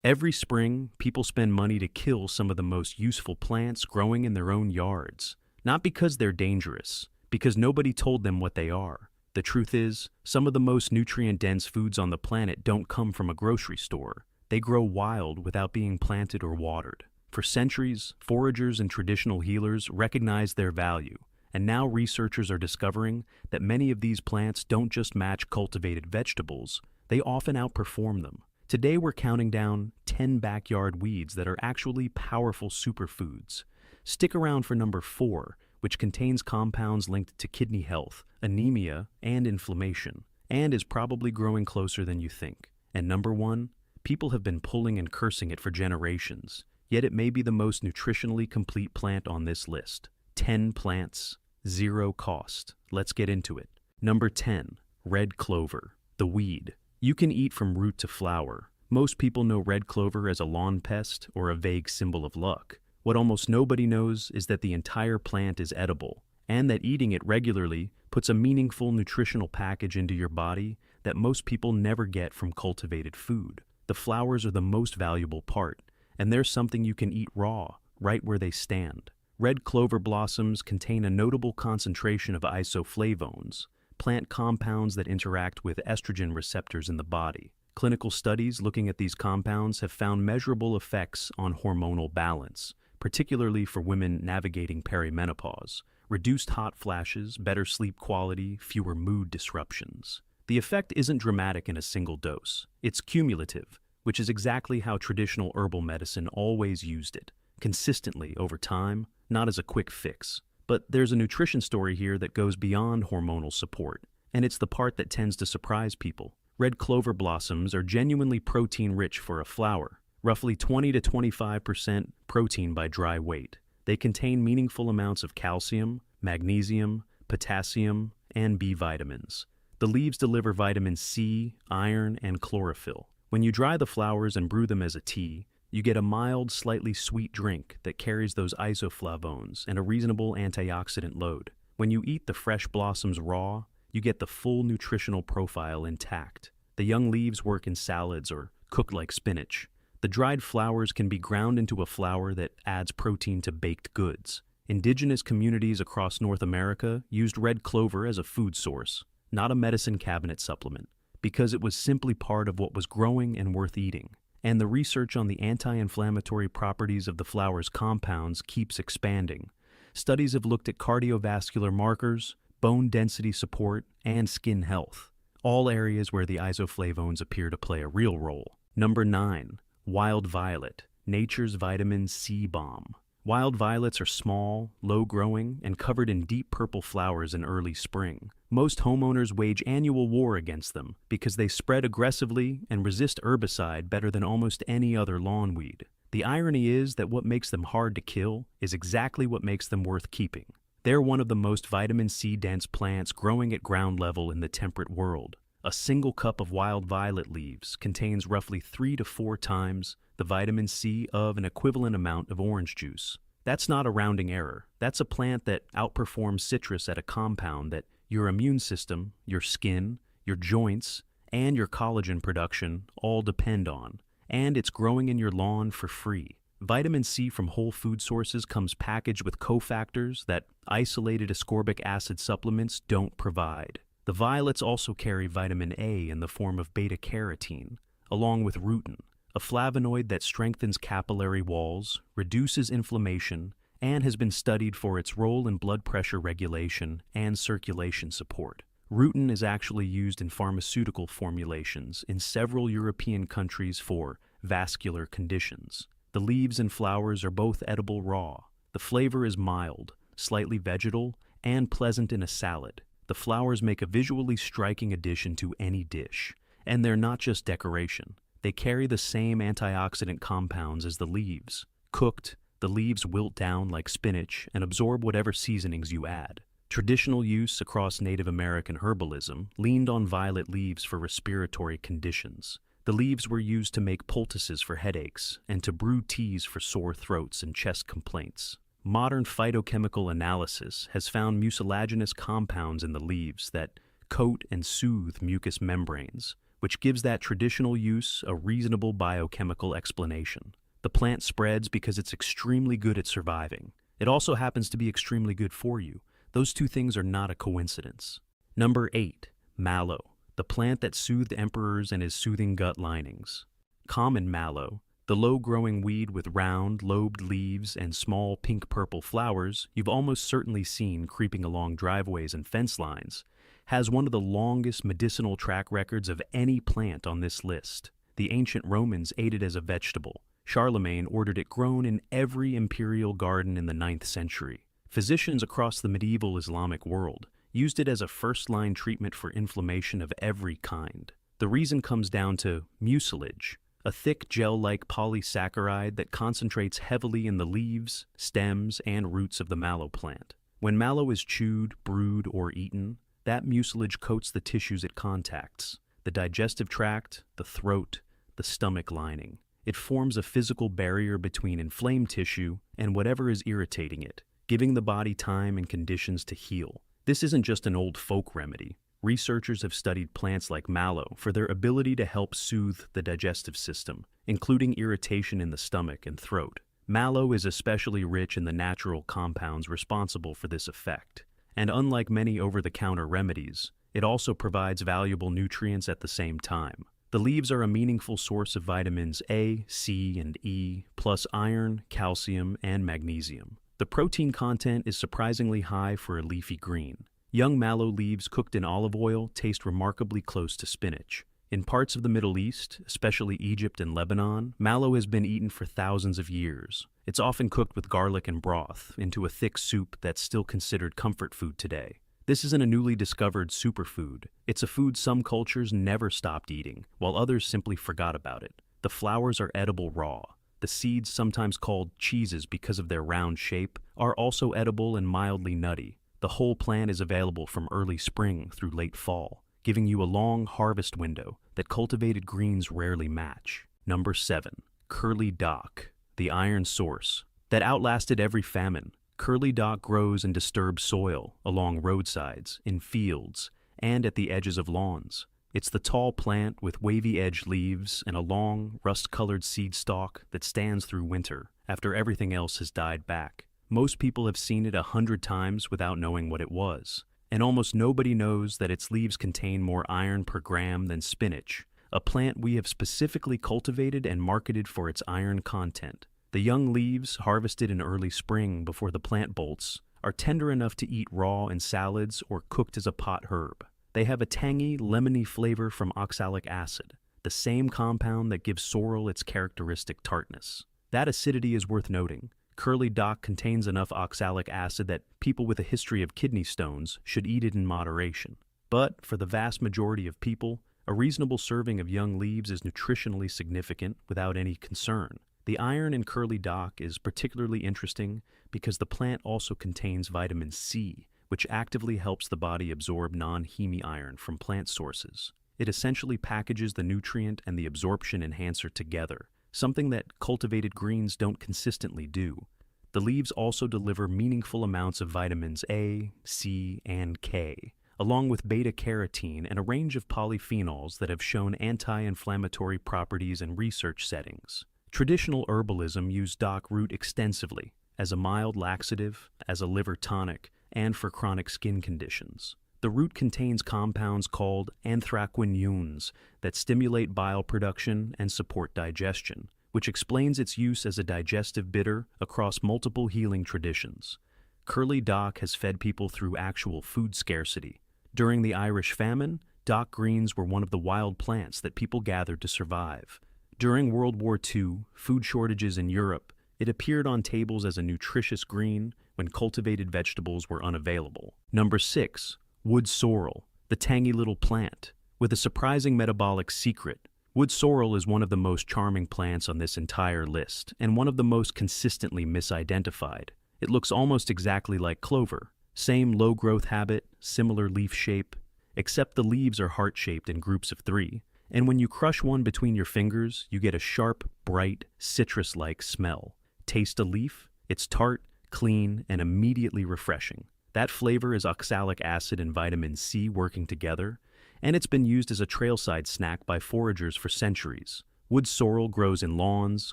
Every spring, people spend money to kill some of the most useful plants growing in their own yards. Not because they're dangerous, because nobody told them what they are. The truth is, some of the most nutrient-dense foods on the planet don't come from a grocery store. They grow wild without being planted or watered. For centuries, foragers and traditional healers recognized their value, and now researchers are discovering that many of these plants don't just match cultivated vegetables, they often outperform them. Today we're counting down 10 backyard weeds that are actually powerful superfoods. Stick around for number 4, which contains compounds linked to kidney health, anemia, and inflammation, and is probably growing closer than you think. And number 1, people have been pulling and cursing it for generations, yet it may be the most nutritionally complete plant on this list. 10 plants, 0 cost. Let's get into it. Number 10, red clover, the weed. You can eat from root to flower. Most people know red clover as a lawn pest or a vague symbol of luck. What almost nobody knows is that the entire plant is edible, and that eating it regularly puts a meaningful nutritional package into your body that most people never get from cultivated food. The flowers are the most valuable part, and there's something you can eat raw, right where they stand. Red clover blossoms contain a notable concentration of isoflavones, plant compounds that interact with estrogen receptors in the body. Clinical studies looking at these compounds have found measurable effects on hormonal balance, particularly for women navigating perimenopause. Reduced hot flashes, better sleep quality, fewer mood disruptions. The effect isn't dramatic in a single dose. It's cumulative, which is exactly how traditional herbal medicine always used it, consistently over time, not as a quick fix. But there's a nutrition story here that goes beyond hormonal support, and it's the part that tends to surprise people. Red clover blossoms are genuinely protein-rich for a flower, roughly 20 to 25% protein by dry weight. They contain meaningful amounts of calcium, magnesium, potassium, and B vitamins. The leaves deliver vitamin C, iron, and chlorophyll. When you dry the flowers and brew them as a tea, you get a mild, slightly sweet drink that carries those isoflavones and a reasonable antioxidant load. When you eat the fresh blossoms raw, you get the full nutritional profile intact. The young leaves work in salads or cooked like spinach. The dried flowers can be ground into a flour that adds protein to baked goods. Indigenous communities across North America used red clover as a food source, not a medicine cabinet supplement, because it was simply part of what was growing and worth eating. And the research on the anti-inflammatory properties of the flower's compounds keeps expanding. Studies have looked at cardiovascular markers, bone density support, and skin health, all areas where the isoflavones appear to play a real role. Number 9, wild violet, nature's vitamin C bomb. Wild violets are small, low-growing, and covered in deep purple flowers in early spring. Most homeowners wage annual war against them because they spread aggressively and resist herbicide better than almost any other lawn weed. The irony is that what makes them hard to kill is exactly what makes them worth keeping. They're one of the most vitamin C-dense plants growing at ground level in the temperate world. A single cup of wild violet leaves contains roughly 3 to 4 times the vitamin C of an equivalent amount of orange juice. That's not a rounding error. That's a plant that outperforms citrus at a compound that your immune system, your skin, your joints, and your collagen production all depend on. And it's growing in your lawn for free. Vitamin C from whole food sources comes packaged with cofactors that isolated ascorbic acid supplements don't provide. The violets also carry vitamin A in the form of beta-carotene, along with rutin, a flavonoid that strengthens capillary walls, reduces inflammation, and has been studied for its role in blood pressure regulation and circulation support. Rutin is actually used in pharmaceutical formulations in several European countries for vascular conditions. The leaves and flowers are both edible raw. The flavor is mild, slightly vegetal, and pleasant in a salad. The flowers make a visually striking addition to any dish, and they're not just decoration. They carry the same antioxidant compounds as the leaves. Cooked, the leaves wilt down like spinach and absorb whatever seasonings you add. Traditional use across Native American herbalism leaned on violet leaves for respiratory conditions. The leaves were used to make poultices for headaches and to brew teas for sore throats and chest complaints. Modern phytochemical analysis has found mucilaginous compounds in the leaves that coat and soothe mucous membranes, which gives that traditional use a reasonable biochemical explanation. The plant spreads because it's extremely good at surviving. It also happens to be extremely good for you. Those two things are not a coincidence. Number 8. Mallow, the plant that soothed emperors and his soothing gut linings. Common mallow, the low-growing weed with round, lobed leaves and small pink-purple flowers you've almost certainly seen creeping along driveways and fence lines, has one of the longest medicinal track records of any plant on this list. The ancient Romans ate it as a vegetable. Charlemagne ordered it grown in every imperial garden in the 9th century. Physicians across the medieval Islamic world used it as a first-line treatment for inflammation of every kind. The reason comes down to mucilage, a thick gel-like polysaccharide that concentrates heavily in the leaves, stems, and roots of the mallow plant. When mallow is chewed, brewed, or eaten, that mucilage coats the tissues it contacts, the digestive tract, the throat, the stomach lining. It forms a physical barrier between inflamed tissue and whatever is irritating it, giving the body time and conditions to heal. This isn't just an old folk remedy. Researchers have studied plants like mallow for their ability to help soothe the digestive system, including irritation in the stomach and throat. Mallow is especially rich in the natural compounds responsible for this effect, and unlike many over-the-counter remedies, it also provides valuable nutrients at the same time. The leaves are a meaningful source of vitamins A, C, and E, plus iron, calcium, and magnesium. The protein content is surprisingly high for a leafy green. Young mallow leaves cooked in olive oil taste remarkably close to spinach. In parts of the Middle East, especially Egypt and Lebanon, mallow has been eaten for thousands of years. It's often cooked with garlic and broth into a thick soup that's still considered comfort food today. This isn't a newly discovered superfood. It's a food some cultures never stopped eating, while others simply forgot about it. The flowers are edible raw. The seeds, sometimes called cheeses because of their round shape, are also edible and mildly nutty. The whole plant is available from early spring through late fall, giving you a long harvest window that cultivated greens rarely match. Number 7. Curly dock, the iron source that outlasted every famine. Curly dock grows in disturbed soil, along roadsides, in fields, and at the edges of lawns. It's the tall plant with wavy-edged leaves and a long, rust-colored seed stalk that stands through winter after everything else has died back. Most people have seen it 100 times without knowing what it was, and almost nobody knows that its leaves contain more iron per gram than spinach, a plant we have specifically cultivated and marketed for its iron content. The young leaves, harvested in early spring before the plant bolts, are tender enough to eat raw in salads or cooked as a pot herb. They have a tangy, lemony flavor from oxalic acid, the same compound that gives sorrel its characteristic tartness. That acidity is worth noting. Curly dock contains enough oxalic acid that people with a history of kidney stones should eat it in moderation. But for the vast majority of people, a reasonable serving of young leaves is nutritionally significant without any concern. The iron in curly dock is particularly interesting because the plant also contains vitamin C, which actively helps the body absorb non-heme iron from plant sources. It essentially packages the nutrient and the absorption enhancer together, something that cultivated greens don't consistently do. The leaves also deliver meaningful amounts of vitamins A, C, and K, along with beta-carotene and a range of polyphenols that have shown anti-inflammatory properties in research settings. Traditional herbalism used dock root extensively as a mild laxative, as a liver tonic, and for chronic skin conditions. The root contains compounds called anthraquinones that stimulate bile production and support digestion, which explains its use as a digestive bitter across multiple healing traditions. Curly dock has fed people through actual food scarcity. During the Irish famine, dock greens were one of the wild plants that people gathered to survive. During World War II, food shortages in Europe, it appeared on tables as a nutritious green when cultivated vegetables were unavailable. Number 6. Wood sorrel, the tangy little plant. With a surprising metabolic secret, wood sorrel is one of the most charming plants on this entire list, and one of the most consistently misidentified. It looks almost exactly like clover. Same low growth habit, similar leaf shape, except the leaves are heart-shaped in groups of 3. And when you crush one between your fingers, you get a sharp, bright, citrus-like smell. Taste a leaf? It's tart, clean, and immediately refreshing. That flavor is oxalic acid and vitamin C working together, and it's been used as a trailside snack by foragers for centuries. Wood sorrel grows in lawns,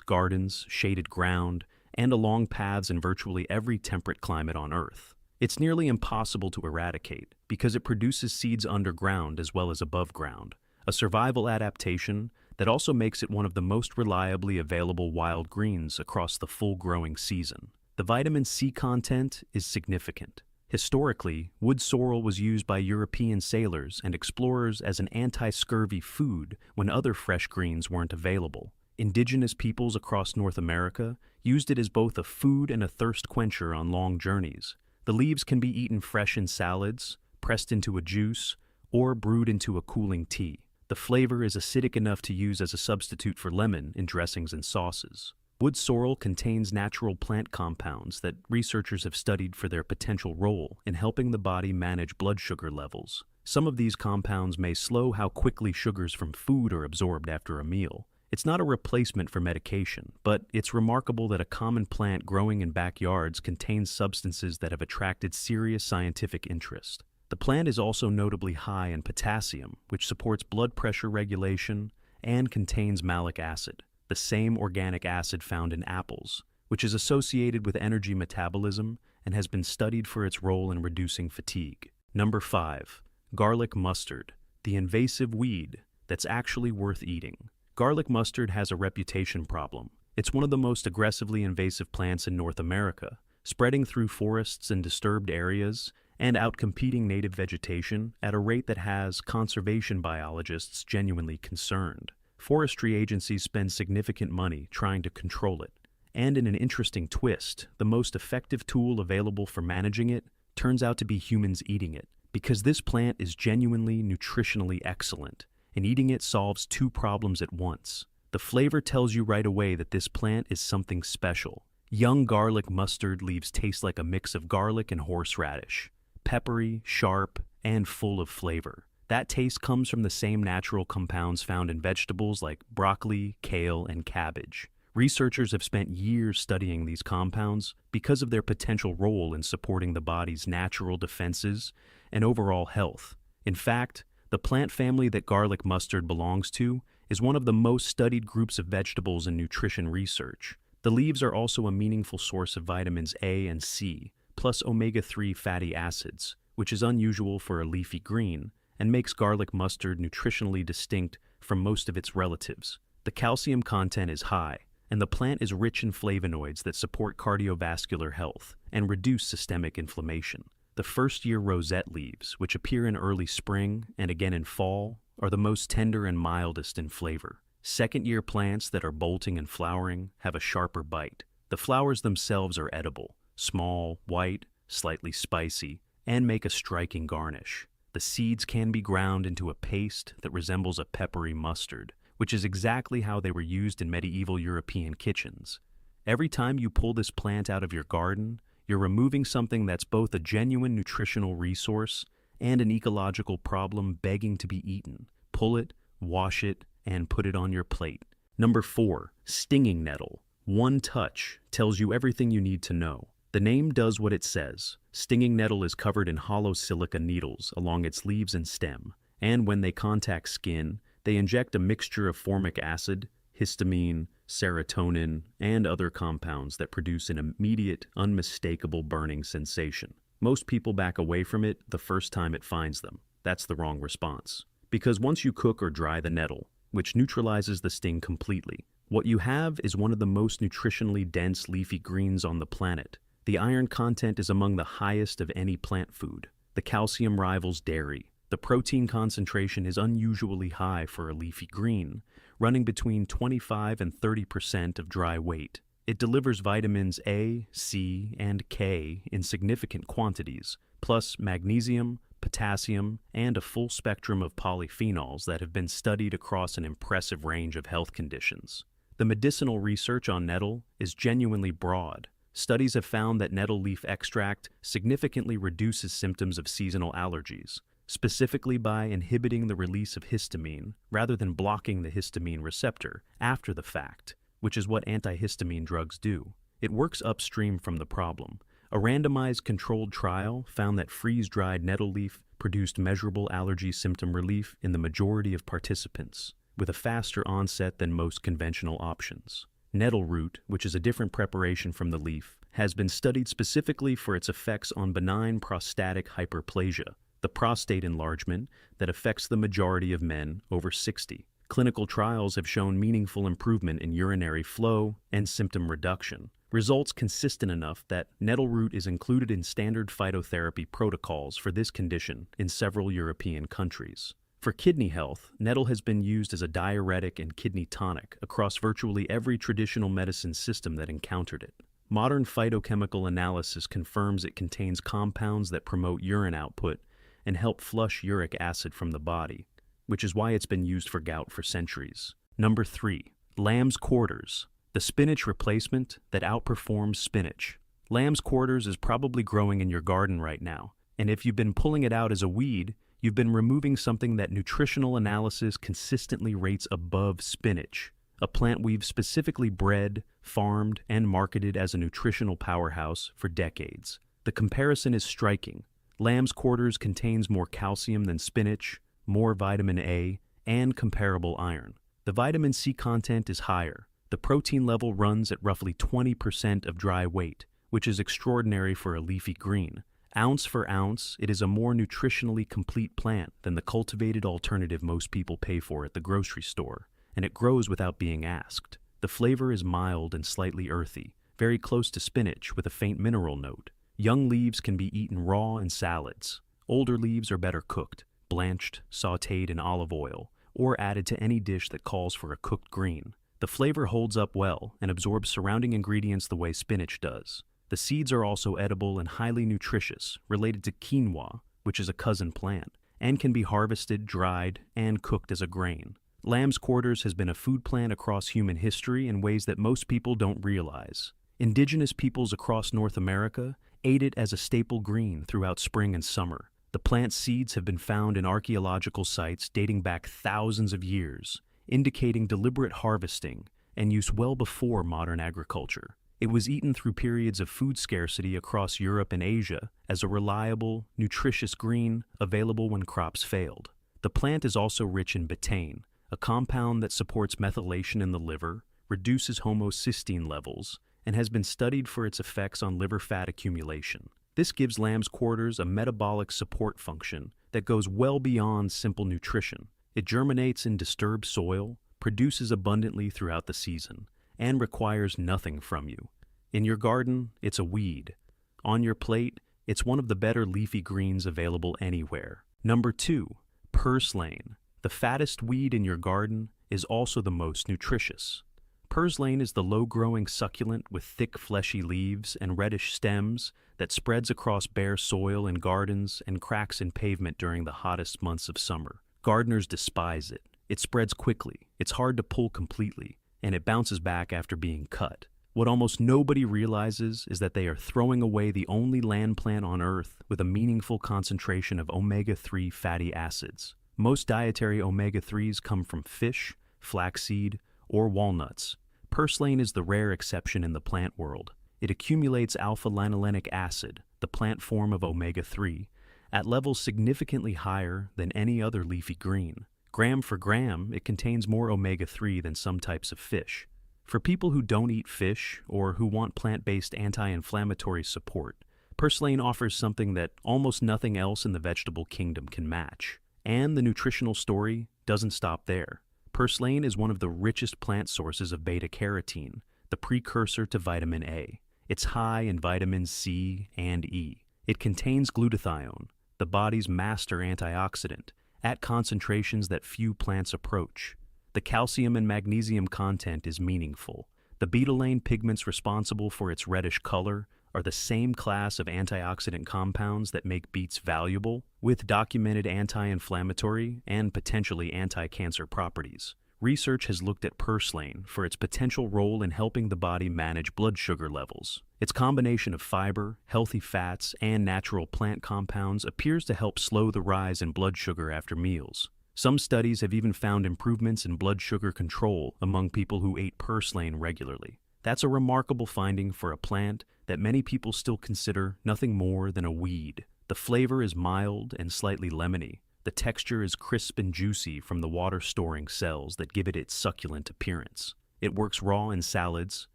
gardens, shaded ground, and along paths in virtually every temperate climate on Earth. It's nearly impossible to eradicate because it produces seeds underground as well as above ground, a survival adaptation that also makes it one of the most reliably available wild greens across the full growing season. The vitamin C content is significant. Historically, wood sorrel was used by European sailors and explorers as an anti-scurvy food when other fresh greens weren't available. Indigenous peoples across North America used it as both a food and a thirst quencher on long journeys. The leaves can be eaten fresh in salads, pressed into a juice, or brewed into a cooling tea. The flavor is acidic enough to use as a substitute for lemon in dressings and sauces. Wood sorrel contains natural plant compounds that researchers have studied for their potential role in helping the body manage blood sugar levels. Some of these compounds may slow how quickly sugars from food are absorbed after a meal. It's not a replacement for medication, but it's remarkable that a common plant growing in backyards contains substances that have attracted serious scientific interest. The plant is also notably high in potassium, which supports blood pressure regulation, and contains malic acid, the same organic acid found in apples, which is associated with energy metabolism and has been studied for its role in reducing fatigue. Number 5. Garlic mustard, the invasive weed that's actually worth eating. Garlic mustard has a reputation problem. It's one of the most aggressively invasive plants in North America, spreading through forests and disturbed areas and outcompeting native vegetation at a rate that has conservation biologists genuinely concerned. Forestry agencies spend significant money trying to control it, and in an interesting twist, the most effective tool available for managing it turns out to be humans eating it, because this plant is genuinely nutritionally excellent, and eating it solves two problems at once. The flavor tells you right away that this plant is something special. Young garlic mustard leaves taste like a mix of garlic and horseradish, peppery, sharp, and full of flavor. That taste comes from the same natural compounds found in vegetables like broccoli, kale, and cabbage. Researchers have spent years studying these compounds because of their potential role in supporting the body's natural defenses and overall health. In fact, the plant family that garlic mustard belongs to is one of the most studied groups of vegetables in nutrition research. The leaves are also a meaningful source of vitamins A and C, plus omega-3 fatty acids, which is unusual for a leafy green, and makes garlic mustard nutritionally distinct from most of its relatives. The calcium content is high, and the plant is rich in flavonoids that support cardiovascular health and reduce systemic inflammation. The first-year rosette leaves, which appear in early spring and again in fall, are the most tender and mildest in flavor. Second-year plants that are bolting and flowering have a sharper bite. The flowers themselves are edible, small, white, slightly spicy, and make a striking garnish. The seeds can be ground into a paste that resembles a peppery mustard, which is exactly how they were used in medieval European kitchens. Every time you pull this plant out of your garden, you're removing something that's both a genuine nutritional resource and an ecological problem begging to be eaten. Pull it, wash it, and put it on your plate. Number 4. Stinging nettle. One touch tells you everything you need to know. The name does what it says. Stinging nettle is covered in hollow silica needles along its leaves and stem, and when they contact skin, they inject a mixture of formic acid, histamine, serotonin, and other compounds that produce an immediate, unmistakable burning sensation. Most people back away from it the first time it finds them. That's the wrong response. Because once you cook or dry the nettle, which neutralizes the sting completely, what you have is one of the most nutritionally dense leafy greens on the planet. The iron content is among the highest of any plant food. The calcium rivals dairy. The protein concentration is unusually high for a leafy green, running between 25 and 30% of dry weight. It delivers vitamins A, C, and K in significant quantities, plus magnesium, potassium, and a full spectrum of polyphenols that have been studied across an impressive range of health conditions. The medicinal research on nettle is genuinely broad. Studies have found that nettle leaf extract significantly reduces symptoms of seasonal allergies, specifically by inhibiting the release of histamine rather than blocking the histamine receptor after the fact, which is what antihistamine drugs do. It works upstream from the problem. A randomized controlled trial found that freeze-dried nettle leaf produced measurable allergy symptom relief in the majority of participants, with a faster onset than most conventional options. Nettle root, which is a different preparation from the leaf, has been studied specifically for its effects on benign prostatic hyperplasia, the prostate enlargement that affects the majority of men over 60. Clinical trials have shown meaningful improvement in urinary flow and symptom reduction, results consistent enough that nettle root is included in standard phytotherapy protocols for this condition in several European countries. For kidney health, nettle has been used as a diuretic and kidney tonic across virtually every traditional medicine system that encountered it. Modern phytochemical analysis confirms it contains compounds that promote urine output and help flush uric acid from the body, which is why it's been used for gout for centuries. Number 3. Lamb's quarters, the spinach replacement that outperforms spinach. Lamb's quarters is probably growing in your garden right now, and if you've been pulling it out as a weed, you've been removing something that nutritional analysis consistently rates above spinach, a plant we've specifically bred, farmed, and marketed as a nutritional powerhouse for decades. The comparison is striking. Lamb's quarters contains more calcium than spinach, more vitamin A, and comparable iron. The vitamin C content is higher. The protein level runs at roughly 20% of dry weight, which is extraordinary for a leafy green. Ounce for ounce, it is a more nutritionally complete plant than the cultivated alternative most people pay for at the grocery store, and it grows without being asked. The flavor is mild and slightly earthy, very close to spinach with a faint mineral note. Young leaves can be eaten raw in salads. Older leaves are better cooked, blanched, sautéed in olive oil, or added to any dish that calls for a cooked green. The flavor holds up well and absorbs surrounding ingredients the way spinach does. The seeds are also edible and highly nutritious, related to quinoa, which is a cousin plant, and can be harvested, dried, and cooked as a grain. Lamb's quarters has been a food plant across human history in ways that most people don't realize. Indigenous peoples across North America ate it as a staple green throughout spring and summer. The plant's seeds have been found in archaeological sites dating back thousands of years, indicating deliberate harvesting and use well before modern agriculture. It was eaten through periods of food scarcity across Europe and Asia as a reliable, nutritious green available when crops failed. The plant is also rich in betaine, a compound that supports methylation in the liver, reduces homocysteine levels, and has been studied for its effects on liver fat accumulation. This gives lamb's quarters a metabolic support function that goes well beyond simple nutrition. It germinates in disturbed soil, produces abundantly throughout the season, and requires nothing from you. In your garden, it's a weed. On your plate, it's one of the better leafy greens available anywhere. Number 2, purslane. The fattest weed in your garden is also the most nutritious. Purslane is the low-growing succulent with thick fleshy leaves and reddish stems that spreads across bare soil in gardens and cracks in pavement during the hottest months of summer. Gardeners despise it. It spreads quickly, it's hard to pull completely, and it bounces back after being cut. What almost nobody realizes is that they are throwing away the only land plant on Earth with a meaningful concentration of omega-3 fatty acids. Most dietary omega-3s come from fish, flaxseed, or walnuts. Purslane is the rare exception in the plant world. It accumulates alpha-lanolenic acid, the plant form of omega-3, at levels significantly higher than any other leafy green. Gram for gram, it contains more omega-3 than some types of fish. For people who don't eat fish or who want plant-based anti-inflammatory support, purslane offers something that almost nothing else in the vegetable kingdom can match. And the nutritional story doesn't stop there. Purslane is one of the richest plant sources of beta-carotene, the precursor to vitamin A. It's high in vitamins C and E. It contains glutathione, the body's master antioxidant, at concentrations that few plants approach. The calcium and magnesium content is meaningful. The betalain pigments responsible for its reddish color are the same class of antioxidant compounds that make beets valuable, with documented anti-inflammatory and potentially anti-cancer properties. Research has looked at purslane for its potential role in helping the body manage blood sugar levels. Its combination of fiber, healthy fats, and natural plant compounds appears to help slow the rise in blood sugar after meals. Some studies have even found improvements in blood sugar control among people who ate purslane regularly. That's a remarkable finding for a plant that many people still consider nothing more than a weed. The flavor is mild and slightly lemony. The texture is crisp and juicy from the water-storing cells that give it its succulent appearance. It works raw in salads,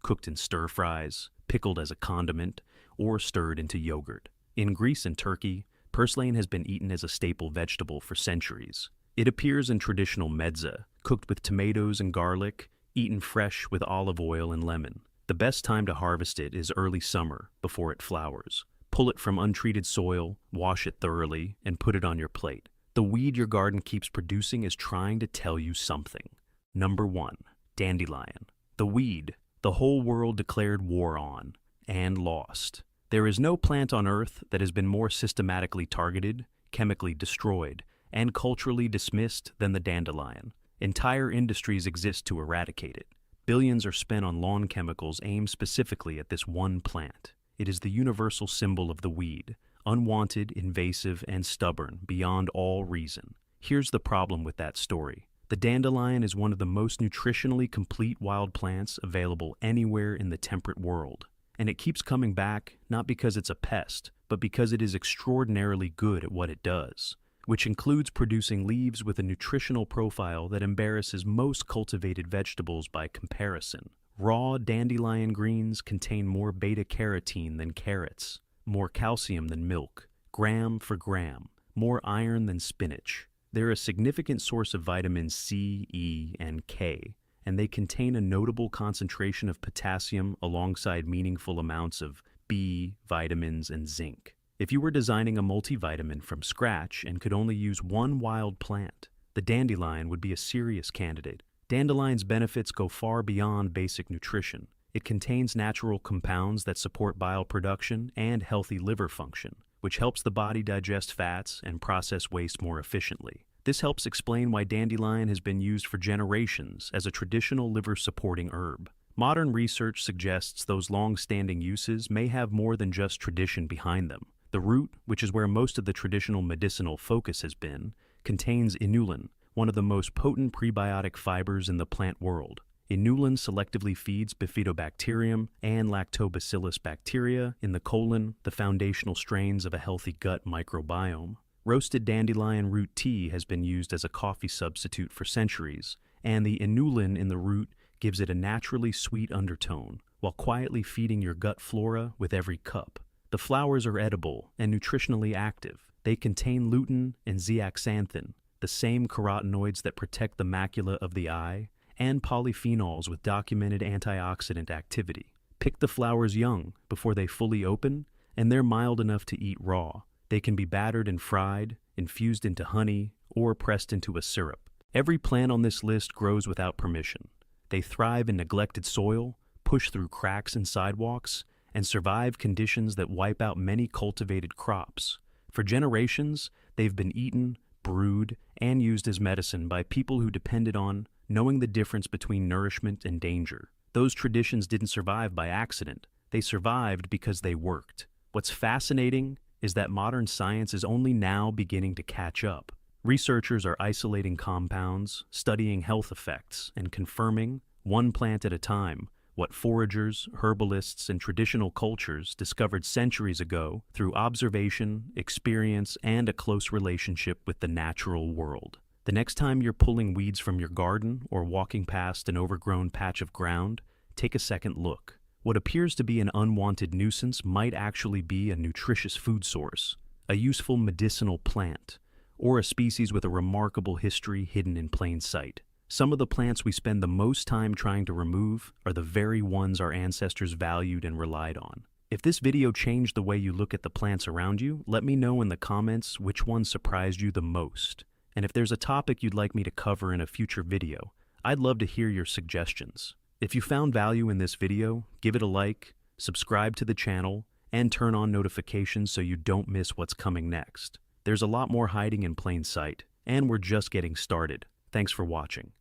cooked in stir-fries, pickled as a condiment, or stirred into yogurt. In Greece and Turkey, purslane has been eaten as a staple vegetable for centuries. It appears in traditional mezza, cooked with tomatoes and garlic, eaten fresh with olive oil and lemon. The best time to harvest it is early summer, before it flowers. Pull it from untreated soil, wash it thoroughly, and put it on your plate. The weed your garden keeps producing is trying to tell you something. Number 1. Dandelion. The weed the whole world declared war on, and lost. There is no plant on earth that has been more systematically targeted, chemically destroyed, and culturally dismissed than the dandelion. Entire industries exist to eradicate it. Billions are spent on lawn chemicals aimed specifically at this one plant. It is the universal symbol of the weed, unwanted, invasive, and stubborn beyond all reason. Here's the problem with that story. The dandelion is one of the most nutritionally complete wild plants available anywhere in the temperate world. And it keeps coming back not because it's a pest, but because it is extraordinarily good at what it does, which includes producing leaves with a nutritional profile that embarrasses most cultivated vegetables by comparison. Raw dandelion greens contain more beta-carotene than carrots, more calcium than milk, gram for gram, more iron than spinach. They're a significant source of vitamins C, E, and K, and they contain a notable concentration of potassium alongside meaningful amounts of B, vitamins, and zinc. If you were designing a multivitamin from scratch and could only use one wild plant, the dandelion would be a serious candidate. Dandelion's benefits go far beyond basic nutrition. It contains natural compounds that support bile production and healthy liver function, which helps the body digest fats and process waste more efficiently. This helps explain why dandelion has been used for generations as a traditional liver-supporting herb. Modern research suggests those long-standing uses may have more than just tradition behind them. The root, which is where most of the traditional medicinal focus has been, contains inulin, one of the most potent prebiotic fibers in the plant world. Inulin selectively feeds bifidobacterium and lactobacillus bacteria in the colon, the foundational strains of a healthy gut microbiome. Roasted dandelion root tea has been used as a coffee substitute for centuries, and the inulin in the root gives it a naturally sweet undertone, while quietly feeding your gut flora with every cup. The flowers are edible and nutritionally active. They contain lutein and zeaxanthin, the same carotenoids that protect the macula of the eye, and polyphenols with documented antioxidant activity. Pick the flowers young, before they fully open, and they're mild enough to eat raw. They can be battered and fried, infused into honey, or pressed into a syrup. Every plant on this list grows without permission. They thrive in neglected soil, push through cracks in sidewalks, and survive conditions that wipe out many cultivated crops. For generations, they've been eaten, brewed, and used as medicine by people who depended on knowing the difference between nourishment and danger. Those traditions didn't survive by accident. They survived because they worked. What's fascinating is that modern science is only now beginning to catch up. Researchers are isolating compounds, studying health effects, and confirming, one plant at a time, what foragers, herbalists, and traditional cultures discovered centuries ago through observation, experience, and a close relationship with the natural world. The next time you're pulling weeds from your garden or walking past an overgrown patch of ground, take a second look. What appears to be an unwanted nuisance might actually be a nutritious food source, a useful medicinal plant, or a species with a remarkable history hidden in plain sight. Some of the plants we spend the most time trying to remove are the very ones our ancestors valued and relied on. If this video changed the way you look at the plants around you, let me know in the comments which one surprised you the most. And if there's a topic you'd like me to cover in a future video, I'd love to hear your suggestions. If you found value in this video, give it a like, subscribe to the channel, and turn on notifications so you don't miss what's coming next. There's a lot more hiding in plain sight, and we're just getting started. Thanks for watching.